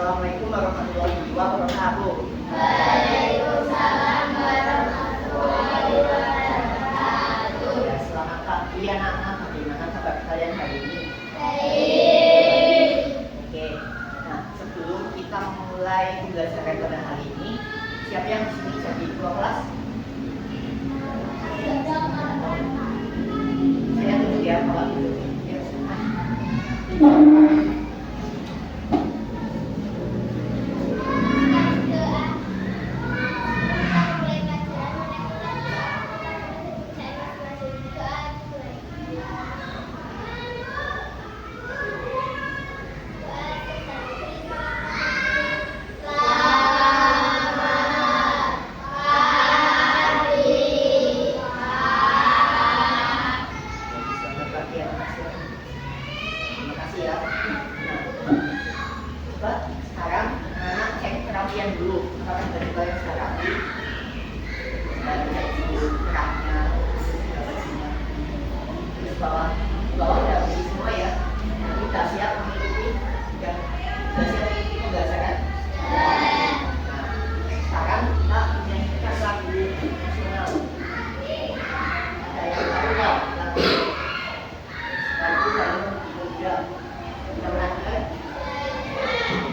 Assalamualaikum warahmatullahi wabarakatuh. Waalaikumsalam warahmatullahi wabarakatuh. Ya, selamat pagi anak-anak. Bagaimana kabar kalian hari ini? Baik. Oke. Nah, sebelum kita mulai pembelajaran pada hari ini, siapa yang di sini jadi ketua kelas? Saya tunjuk ya kalau gitu. Ya, selamat pagi anak-anak. Terima kasih ya. Nah, coba sekarang anak cek kerapian dulu. Apakah sudah dibayar secara rapi? Sudah cek dulu kerahnya, sudah bajunya. Terus bawah udah beli semua ya. Nanti sudah siap mengikuti dan sudah siap mengikuti pembelajaran. Nah, sekarang kita menyanyikan lagu nasional. Ada yang tahu nggak lagu? Lagu Bangun Indonesia. Mudah-mudahan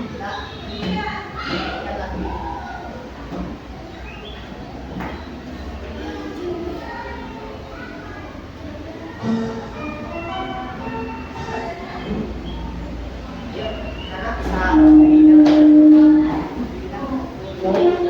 kita menyanyikan lagu ini. Yuk, anak bisa menyanyikan lagu ini.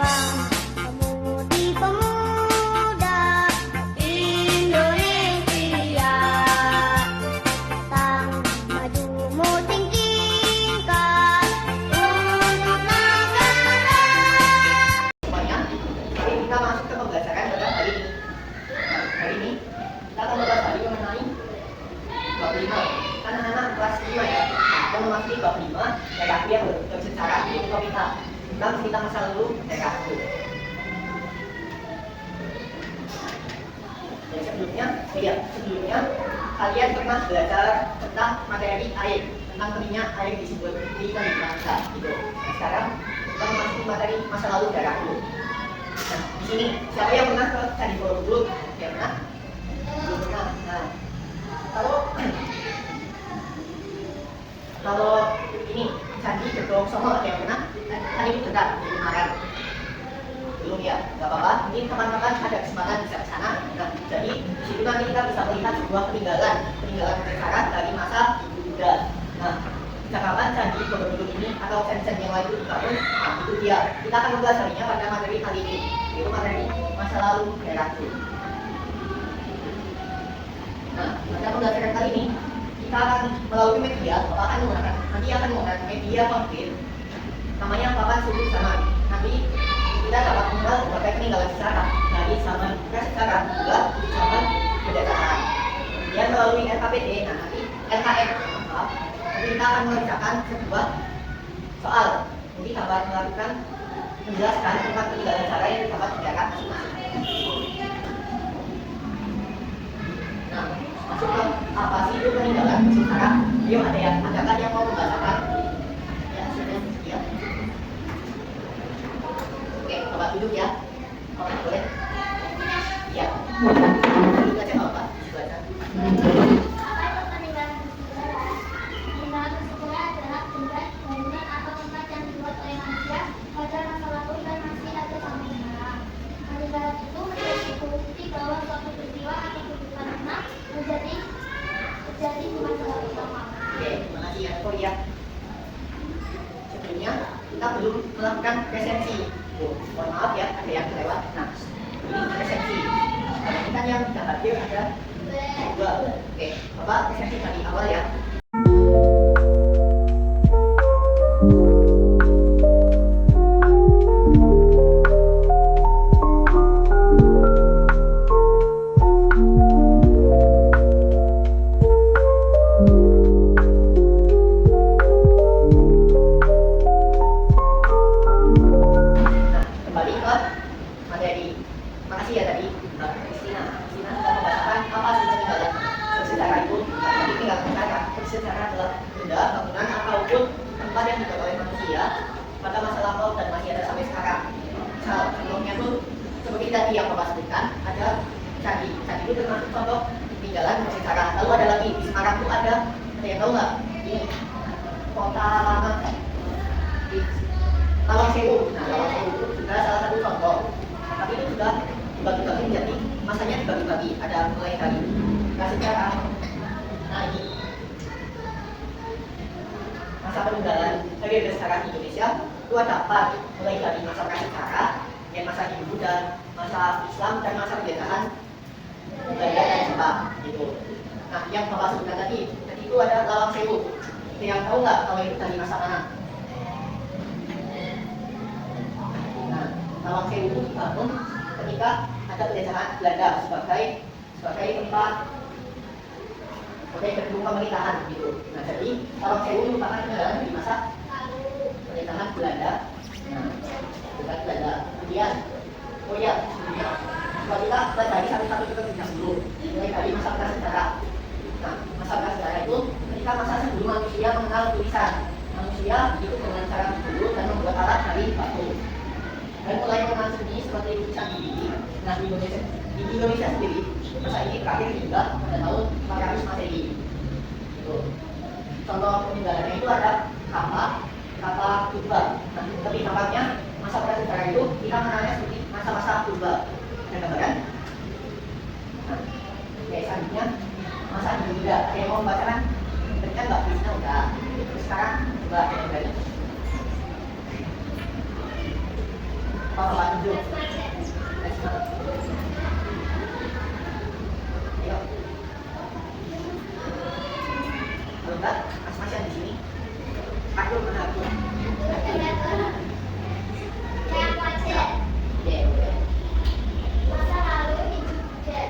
Bang Pemudi-pemuda Indonesia, tang majumu tinggikan untuk negara. Semuanya, mari kita masuk ke pembelajaran pada hari ini. Nah, hari ini kita akan membahas lagi mengenai bab 5. Kan anak-anak kelas 5 ya. Kita memasuki bab 5, terapi yang bersejarah di kita. Tentang cerita masa lalu terapi. Dan sebelumnya kalian pernah belajar tentang materi air, tentang pentingnya air disebut di bangsa gitu. Nah, sekarang kita memasuki materi masa lalu daerahku. Nah, di sini siapa yang pernah ke Candi Borobudur? Yang pernah? Belum pernah. Nah, kalau ini Candi Gedong Songo ada yang pernah? Kan itu dekat di Ungaran. Belum ya? Gak apa-apa. Ini kapan-kapan ada kesempatan bisa ke sana. Nah, jadi di situ nanti kita bisa melihat sebuah peninggalan sejarah dari masa Buddha. Nah, kapan Candi Borobudur ini atau candi-candi yang lain itu dibangun? Nah, itu dia. Kita akan mempelajarinya pada materi kali ini, yaitu materi masa lalu daerahku. Nah, pada pembelajaran kali ini kita akan melalui media. Bapak akan menggunakan media konkret. Namanya papan suku zaman. Nanti kita dapat mengenal berbagai peninggalan sejarah dari zaman prasejarah juga zaman kedatangan. Kemudian melalui LKPD, nah nanti LKM, maaf. Nanti kita akan mengerjakan sebuah soal. Jadi dapat melakukan menjelaskan tentang peninggalan sejarah yang dapat didapat masing-masing. Nah, masuk ke apa sih itu peninggalan sejarah? Yuk adakah yang mau membacakan? Ya, sudah ya. Oke, Bapak duduk ya. Bapak boleh? Iya. Duduk aja Bapak, baca. Apa itu peninggalan sejarah? Peninggalan sejarah adalah benda, bangunan atau tempat yang dibuat oleh manusia pada masa lalu dan masih ada sampai sekarang. Peninggalan itu menjadi bukti bahwa suatu peristiwa atau kehidupan pernah terjadi di masa lalu lama. Oke, terima kasih ya. Oh iya. Sebelumnya kita belum melakukan presensi. Mohon maaf ya, ada yang kelewat. Nah, ini presensi. Karena kita yang tidak hadir ada 2. Oke, Bapak presensi dari awal ya. masih ya tadi Kristina sudah membacakan apa sih peninggalan bersejarah itu. Jadi tinggal berkata bersejarah adalah benda, bangunan ataupun tempat yang dibuat oleh manusia pada masa lampau dan masih ada sampai sekarang. Sebelumnya tuh seperti tadi yang Bapak sebutkan, ada candi. Candi itu termasuk contoh peninggalan bersejarah. Lalu ada lagi di Semarang tuh ada yang tahu nggak? Ini kota lama di Lawang Sewu. Nah, Lawang Sewu itu juga salah satu contoh. Tapi itu juga dibagi-bagi menjadi masanya dibagi-bagi. Ada mulai dari sejarah. Nah ini masa peninggalan dari sejarah Indonesia itu ada 4, mulai dari masa prasejarah, yang masa Hindu dan masa Islam dan masa penjajahan Belanda dan Jepang gitu. Nah yang Bapak sebutkan tadi itu ada Lawang Sewu. Yang tahu nggak kalau itu dari masa mana? Nah, Lawang Sewu itu dibangun ketika ada penjajahan Belanda sebagai tempat gedung pemerintahan gitu. Nah jadi Lawang Sewu merupakan peninggalan di masa pemerintahan Belanda. Nah, bukan Belanda. Kemudian, oh ya, coba kita pelajari satu-satu kita tidak dulu. Mulai dari masa prasejarah. Nah, masa prasejarah itu ketika masa sebelum manusia mengenal tulisan. Manusia itu dengan cara dulu dan membuat alat dari batu. Dan mulai mengenal seni seperti lukisan ini. Nah di Indonesia sendiri masa ini terakhir hingga pada tahun 400 Masehi. Gitu. Contoh peninggalannya itu ada kapa purba. Nah, lebih tepatnya masa prasejarah itu kita mengenalnya seperti masa-masa purba. Ada gambaran? Nah, selanjutnya masa Hindu. Ada yang mau membacakan? Berikan Mbak Krisna udah. Terus sekarang Mbak Hendra. Bapak tunjuk. Ayo. Halo Mbak, Mas yang di sini. Aku mana aku? Masa lalu juga.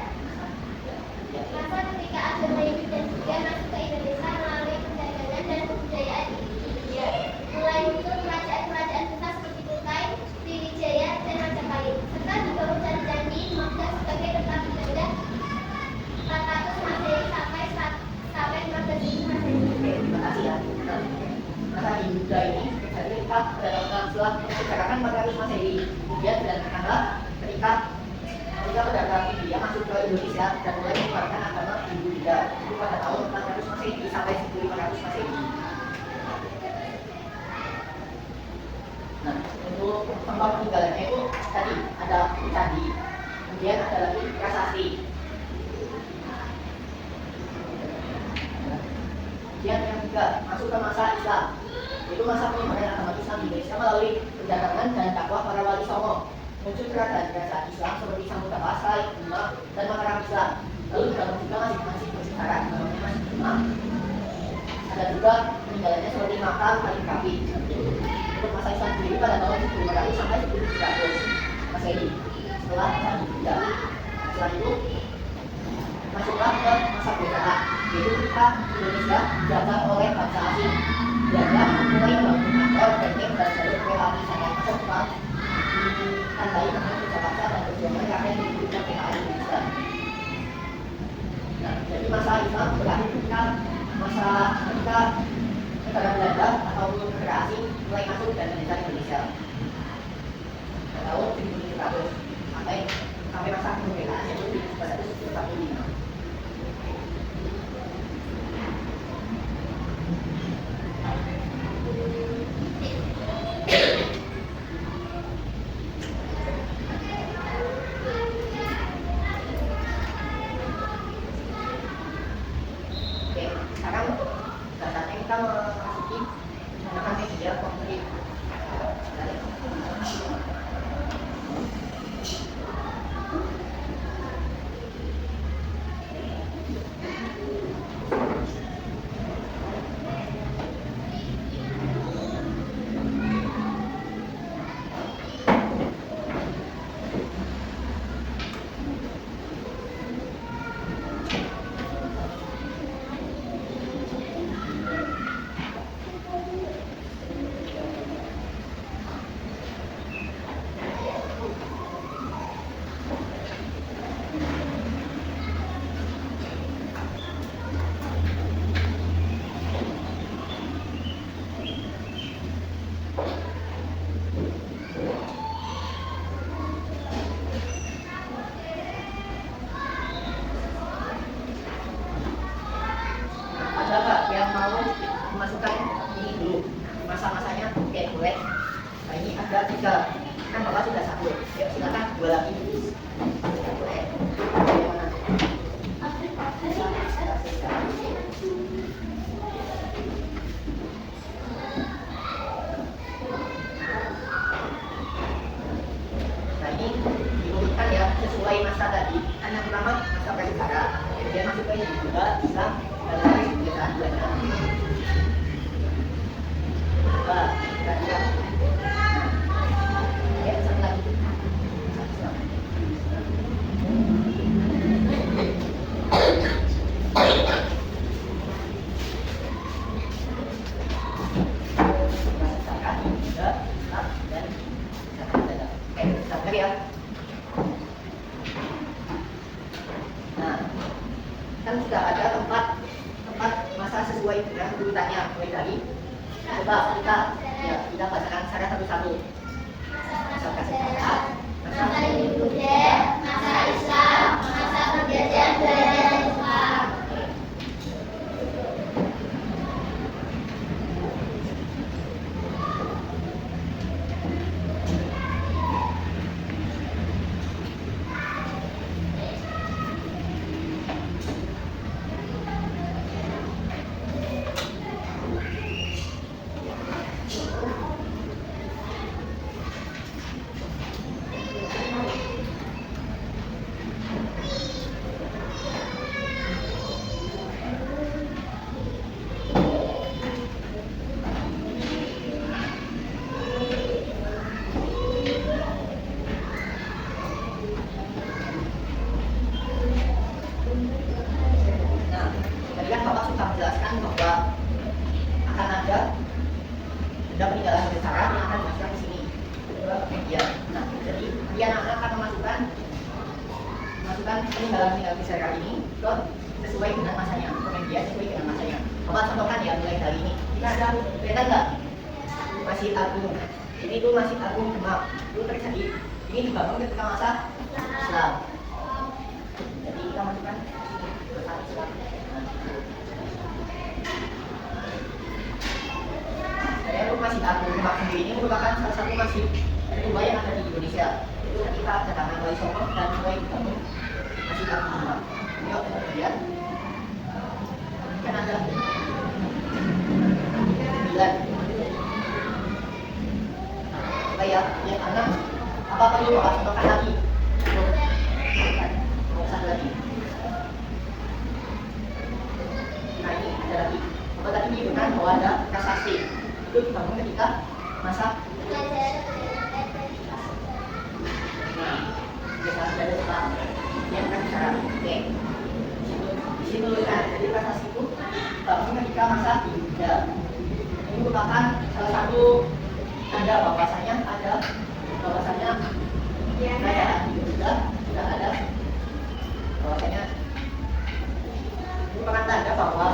Masa ketika agama Hindu dan Buddha masuk ke Indonesia melalui perdagangan dan kebudayaan India. Mulai muncul kerajaan-kerajaan besar seperti Kutai, Sriwijaya, dan Majapahit. Serta dibangun candi-candi Magda sebagai tempat ibadah 400 Masehi sampai 15 Masehi. Oke, terima kasih ya. Masa Hindu ini jadi kita setelah menceritakan 400 Masehi. Kemudian dan tanggal ketika pedagang India masuk ke Indonesia dan mulai menyebarkan agama Hindu-Buddha itu pada tahun 400 Masehi sampai 1500 Masehi. Nah, untuk tempat peninggalannya itu tadi ada candi, kemudian ada lagi prasasti. Kemudian yang ketiga masuk ke masa Islam, itu masa penyebaran agama Islam di Indonesia melalui perdagangan dan dakwah para wali songo. Muncul kerajaan Islam seperti Samudra Pasai, Demak, dan Mataram Islam. Lalu dibangun juga masih bersejarah, namanya masih Demak. Ada juga peninggalannya seperti makam Kalikapi. Untuk masa Islam sendiri pada tahun 1500 sampai 1300 Masehi. Setelah masa Hindu, setelah itu masuklah ke masa Belanda, yaitu ketika Indonesia dijajah oleh bangsa asing. Belanda mulai membangun kantor, benteng, dan jalur kereta api sampai masa Jepang. Ditandai dengan kerja paksa dan perjuangan rakyat di kemerdekaan Indonesia. Nah, jadi masa Islam berakhir ketika negara Belanda ataupun negara asing mulai masuk dan menjajah Indonesia. Tahun 1700 sampai masa kemerdekaan yaitu 1945. Sekarang saatnya kita memasuki menggunakan media konkret. masa tadi, yang pertama masa prasejarah, kemudian masuk ke Buddha, Islam, dan lain kebiasaan Belanda. Nah, kira-kira. Ya, satu lagi. Kan sudah ada tempat masa sesuai dengan urutannya mulai dari coba kita bacakan secara satu-satu. Masa prasejarah, Masa Hindu-Buddha, masa Islam, masa penjajahan Belanda dan Jepang. menjelaskan bahwa akan ada benda peninggalan besar yang akan dimasukkan di sini ke media. Nah, jadi dia anak akan memasukkan peninggalan besar ini ke sesuai dengan masanya, ke media sesuai dengan masanya. Bapak contohkan ya, mulai dari ini. Kita ada kelihatan nggak? Masjid Agung. Ini tuh Masjid Agung Demak. Itu terjadi. Ini dibangun ketika masa Islam. Jadi kita masukkan ke masa Islam. Untuk Masjid Agung Demak sendiri ini merupakan salah satu masjid kedua yang ada di Indonesia. Itu ketika kedatangan Wali Songo dan mulai dibangun Masjid Agung Demak. Yuk kita lihat. Kan ada 9. Ya, yang anak apa perlu Bapak contohkan lagi? Satu lagi. Nah ini ada lagi. Bapak tadi menyebutkan bahwa ada prasasti. Itu dibangun ketika masa biasa ada Jepang yang kan cara oke. Di situ kan jadi prasasti itu dibangun ketika masa Buddha. Ini merupakan salah satu tanda bahwasanya kerajaan Buddha sudah ada, bahwasanya merupakan tanda bahwa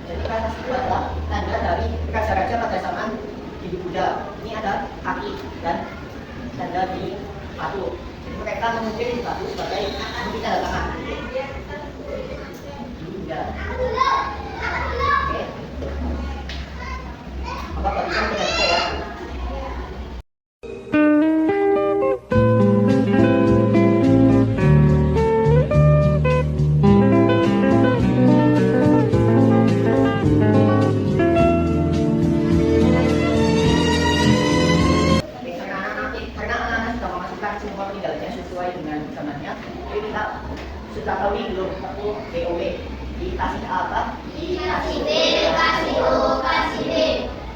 jadi prasasti itu adalah tanda dari raja-raja pada zaman Hindu Buddha. Ini ada kaki dan tanda di batu. Jadi mereka mengukir di batu sebagai bukti tanda tangan Buddha. Oke. Bapak berikan kepada saya. Semua peninggalannya sesuai dengan zamannya. Jadi kita sudah tahu ini belum satu BOW dikasih apa? Dikasih B, kasih U, kasih D.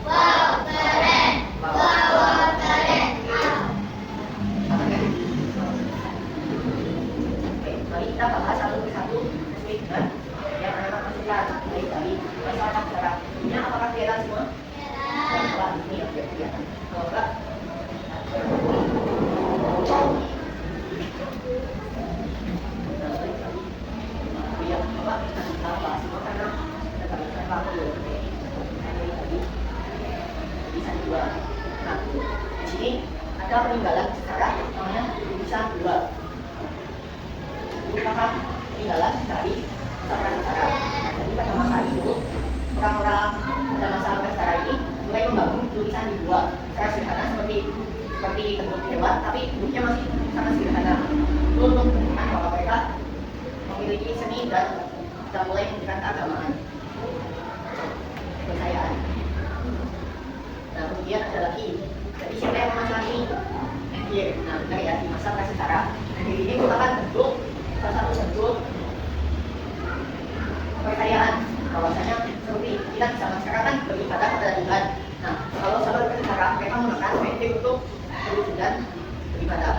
Wow, keren. Wow, keren. Oke, mari kita bahas satu persatu sesuai dengan yang anak masukkan. Baik dari masalah secara ini apakah kelihatan semua? Kelihatan. Ini oke kelihatan. Kalau enggak Nah, di sini ada peninggalan sejarah namanya tulisan 2. Merupakan peninggalan dari prasejarah. Jadi pada masa itu orang-orang pada masa prasejarah ini mulai membangun tulisan di 2 secara sederhana seperti bentuk hewan, tapi bentuknya masih sangat sederhana. Itu untuk menunjukkan bahwa mereka memiliki seni dan sudah mulai menunjukkan keagamaan, kepercayaan. Nah kemudian ada lagi, jadi siapa yang memasang ini? Iya, nah benar ya, dimasak kasih cara. Nah ini merupakan bentuk, salah satu bentuk kepercayaan bahwasanya seperti kita bisa masyarakat beribadah kepada Tuhan. Nah kalau sahabat kasih cara, mereka menggunakan metode untuk berwujudan beribadah.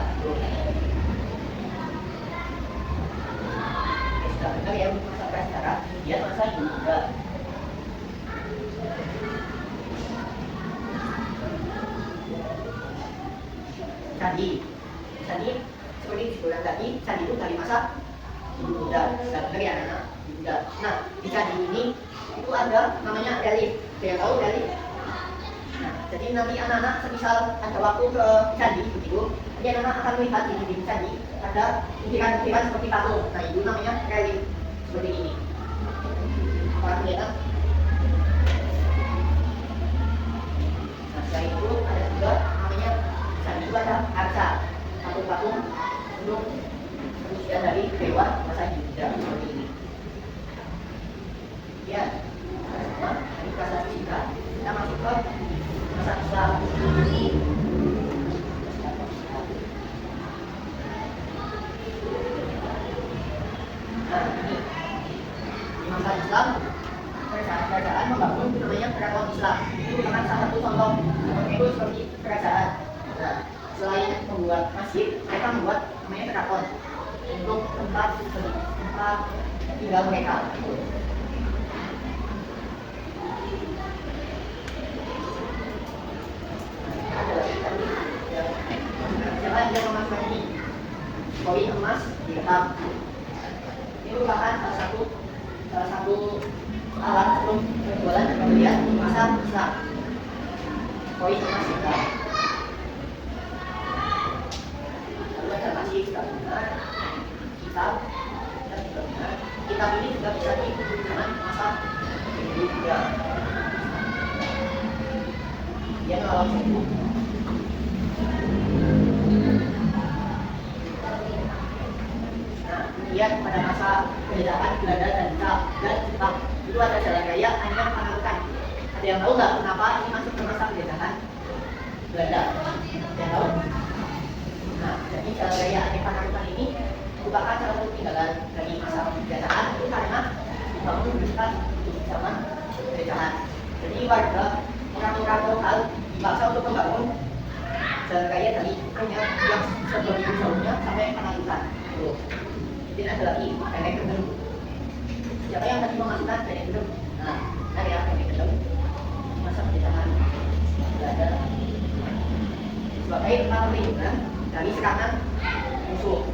Sudah benar ya, masak kasih cara, kemudian masa juga. Candi seperti disebutkan tadi, candi itu dari masa Buddha, dari anak Buddha. Nah di candi ini itu ada namanya relief, yang tahu relief. Nah jadi nanti anak-anak semisal ada waktu ke candi begitu, jadi anak-anak akan melihat di dinding candi ada ukiran-ukiran seperti patung. Nah itu namanya relief seperti ini. Apa kelihatan? Nah selain itu ada juga namanya candi itu ada arca, patung-patung untuk manusia dari dewa masa Buddha seperti ini. Ya, semua dari prasasti Sita kita masuk ke masa Islam. Nah ini di masa Islam kerajaan membangun namanya keraton Islam. Itu merupakan salah satu contoh itu seperti kerajaan. Nah, selain membuat masjid, mereka membuat namanya keraton untuk tempat tinggal mereka. Ada lagi tadi siapa yang memasang ini koin emas dirham. Ini merupakan salah satu alat untuk penjualan dan pembelian masa Islam. Koin emas dirham. Kitab ini juga bisa digunakan masa juga. Dia melawan suku. Nah, kemudian pada masa penjajahan Belanda dan Jepang itu ada jalan raya hanya Panarukan. Ada yang tahu nggak kenapa ini masuk ke masa penjajahan Belanda? Ada yang tahu? Nah, jadi jalan raya Aceh Panarukan ini merupakan salah satu tinggalan dari masa penjajahan itu karena dibangun dekat di zaman penjajahan. Jadi warga orang-orang lokal dipaksa untuk membangun jalan raya dari Anyar yang sebelum jauhnya sampai Panarukan. Jadi ada lagi Nenek Gendeng. Siapa yang tadi memasukkan Nenek Gendeng? Nah, ada ya Nenek Gendeng masa penjajahan Belanda sebagai tempat perlindungan dari serangan musuh.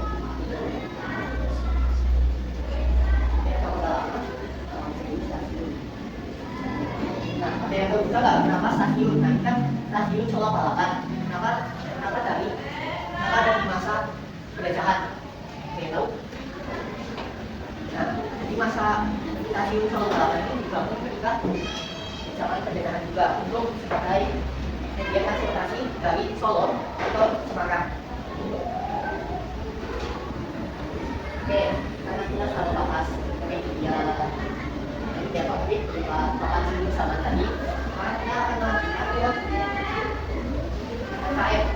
Nah, ada yang tahu juga nggak kenapa stasiun? Nah, kan stasiun Solo Balapan. Kenapa dari masa penjajahan? Ada yang tahu? Nah, jadi masa stasiun Solo Balapan itu dibangun ketika zaman penjajahan juga untuk sebagai media transportasi dari Solo ke Semarang. Oke, karena kita selalu bahas media topik berupa papan singgung sama tadi, maka kita akan melanjutkan ke KM.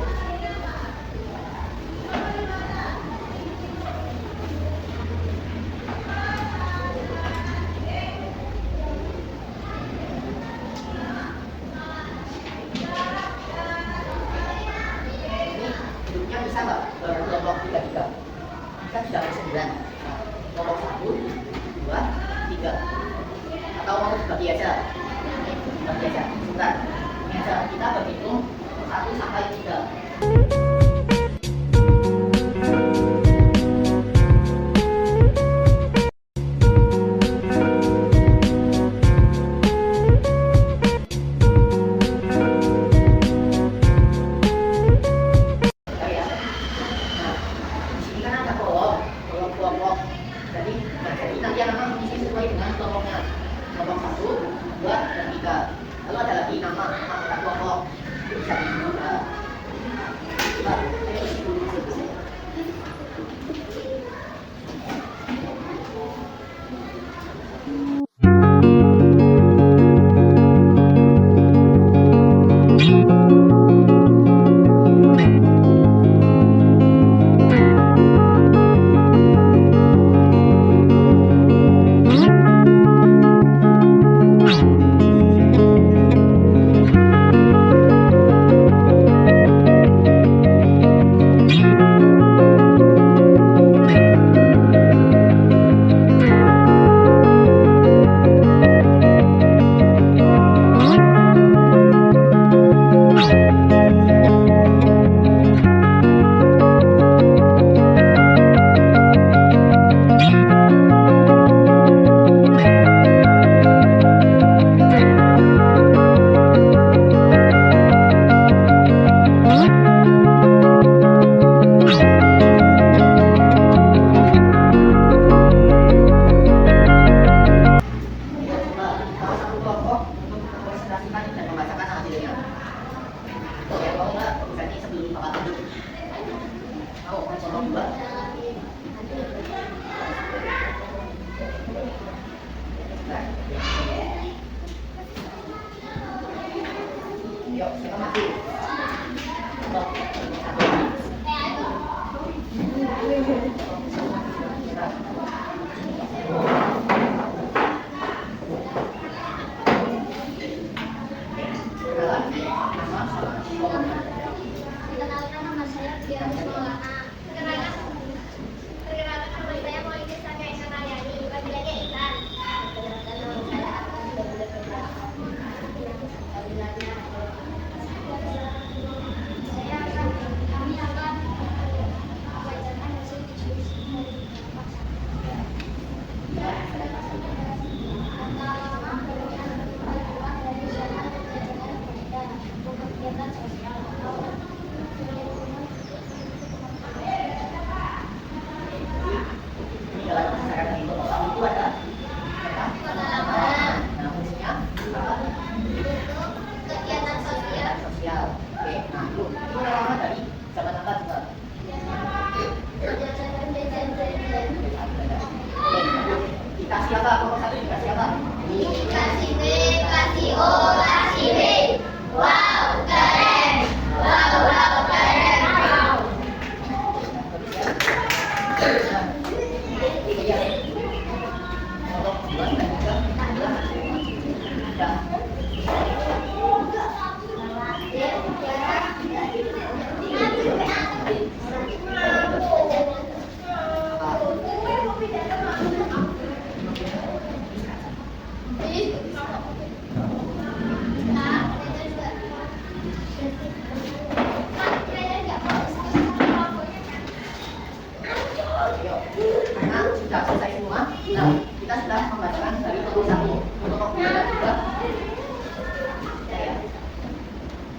Bisa nggak berkelompok 3-3? Bisa sudah ada 9. Kelompok 1, 2, 3. Atau mau bagi aja? Bagi aja, sebentar. Ini aja, kita berhitung 1 sampai 3. Mau tolong Mbak? Nah. Yuk, siapa maju? Satu. Perkenalkan nama saya Dian Maulana. Perkenalkan nama saya Moinis Saka Eka Karyani. Panggilannya Ikan. Perkenalkan nama saya Akan Saya akan kami akan membacakan hasil diskusi dari kegiatan sosial. Ini dalam masyarakat itu ada apa? Nah, fungsinya apa? Kegiatan sosial. Kegiatan sosial. Oke, nah itu udah lama dari zaman apa juga? Kita siapa? Nomor satu kita siapa? Kasih B, kasih O, kasih B. Wow, keren. Wow, keren. Wow. Karena sudah selesai semua, nah kita sudah membacakan dari kelompok satu, kelompok dua dan tiga. Ya.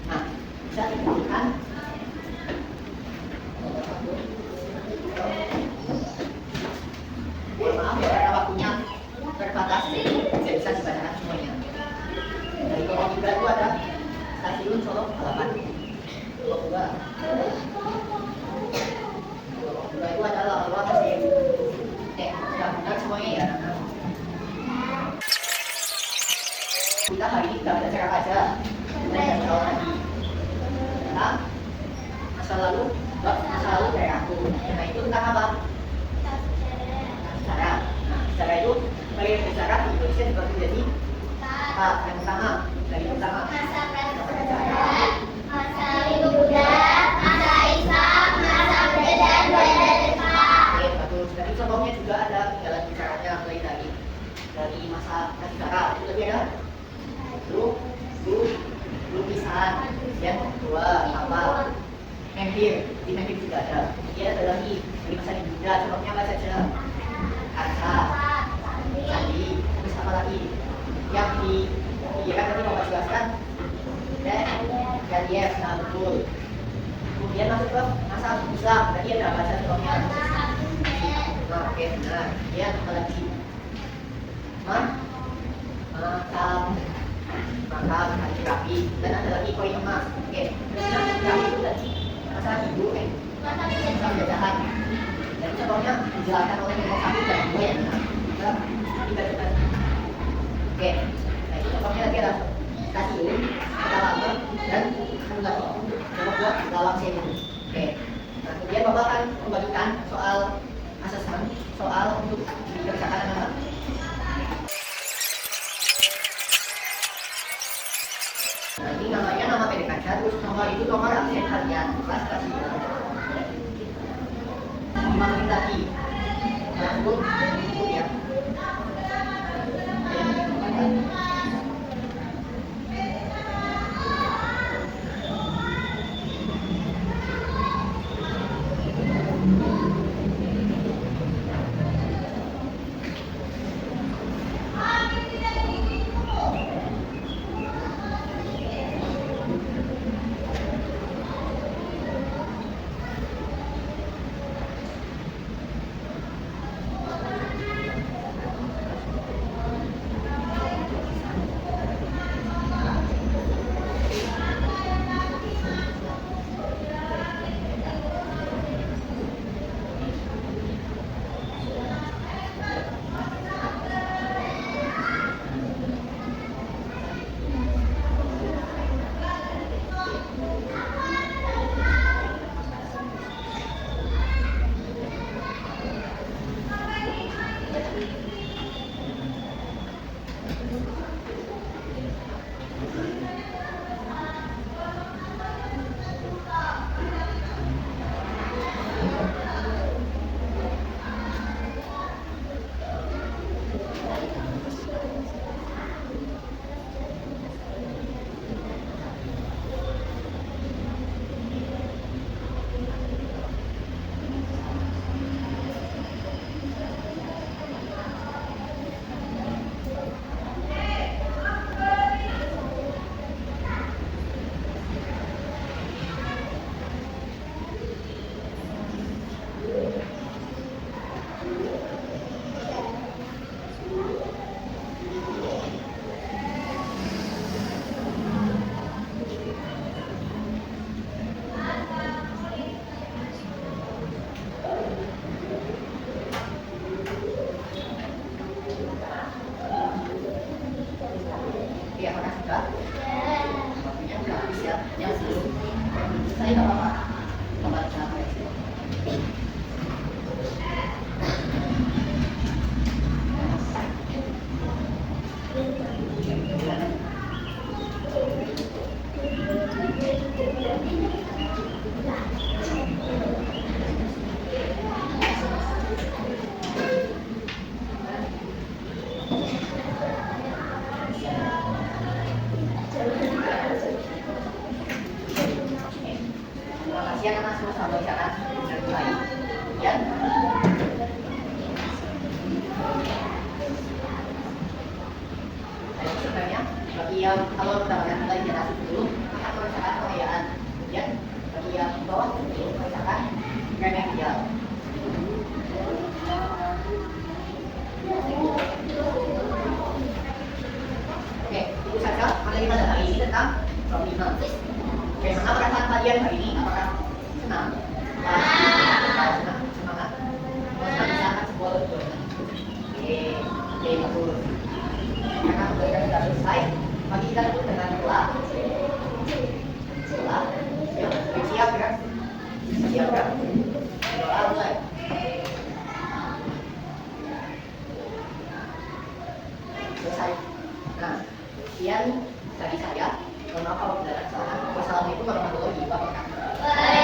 Nah, bisa dibuktikan. Mohon maaf ya, karena waktunya terbatas, jadi tidak bisa dibacakan semuanya. Dari kelompok tiga itu ada Stasiun Solo Balapan. Kelompok dua itu adalah luar stasiun. Oke, sudah benar semuanya ya. Kita hari ini kita belajar apa aja? Belajar soal tadi tentang masa lalu dari aku. Nah itu tentang apa? Sejarah. Nah sejarah itu kalian sejarah itu bisa dibagi jadi yang pertama dari pertama Masa prasejarah, masa Hindu Buddha, masa Islam, masa perbedaan budaya Jepang. Oke, bagus. Jadi contohnya juga ada jalan bicaranya mulai dari masa prasejarah itu tadi ada lukisan, yang kedua apa? Menhir, di Menhir juga ada. Dia ada lagi dari masa Hindu Buddha, contohnya apa saja? Arca, candi, terus apa lagi? Yang di Irak tadi mau jelaskan dan relief, nah betul. Kemudian masuk ke masa Islam, tadi ada baca contohnya. Nah, oke, benar. Kemudian apa lagi? Makam, kaligrafi, dan ada lagi koin emas. Oke, terus kaligrafi itu tadi masa Hindu, masa penjajahan. Dan contohnya dijelaskan oleh kelompok satu dan dua yang benar. Kita coba. Oke, nah itu contohnya lagi ada stasiun, pedalaman, dan satu lagi kelompok dua dalam sewu. Oke, nah kemudian Bapak akan membagikan soal asesmen, soal untuk dikerjakan apa? Nah ini namanya nama pendek aja, terus nomor itu nomor absen kalian, kelas kasih 5 menit lagi. Nah, cukup ya. dengan baik. Ya. Dan sebenarnya bagi yang kalau mendapatkan nilai di atas 10 akan merasakan kekayaan. Ya. Bagi yang di bawah 10 merasakan remedial. Oke, itu saja materi pada hari ini tentang problem. Bagaimana perasaan kalian hari ini? Apakah senang? Senang, semangat? Senang bisa akan sebuah tujuan. Oke, bagus. Karena belajar sudah selesai, mari kita tutup dengan doa. Doa, siap kan? Siap kan? Doa mulai. Selesai. Nah, sekian dari saya. Mohon maaf kalau tidak ada kesalahan. Wassalamualaikum warahmatullahi wabarakatuh.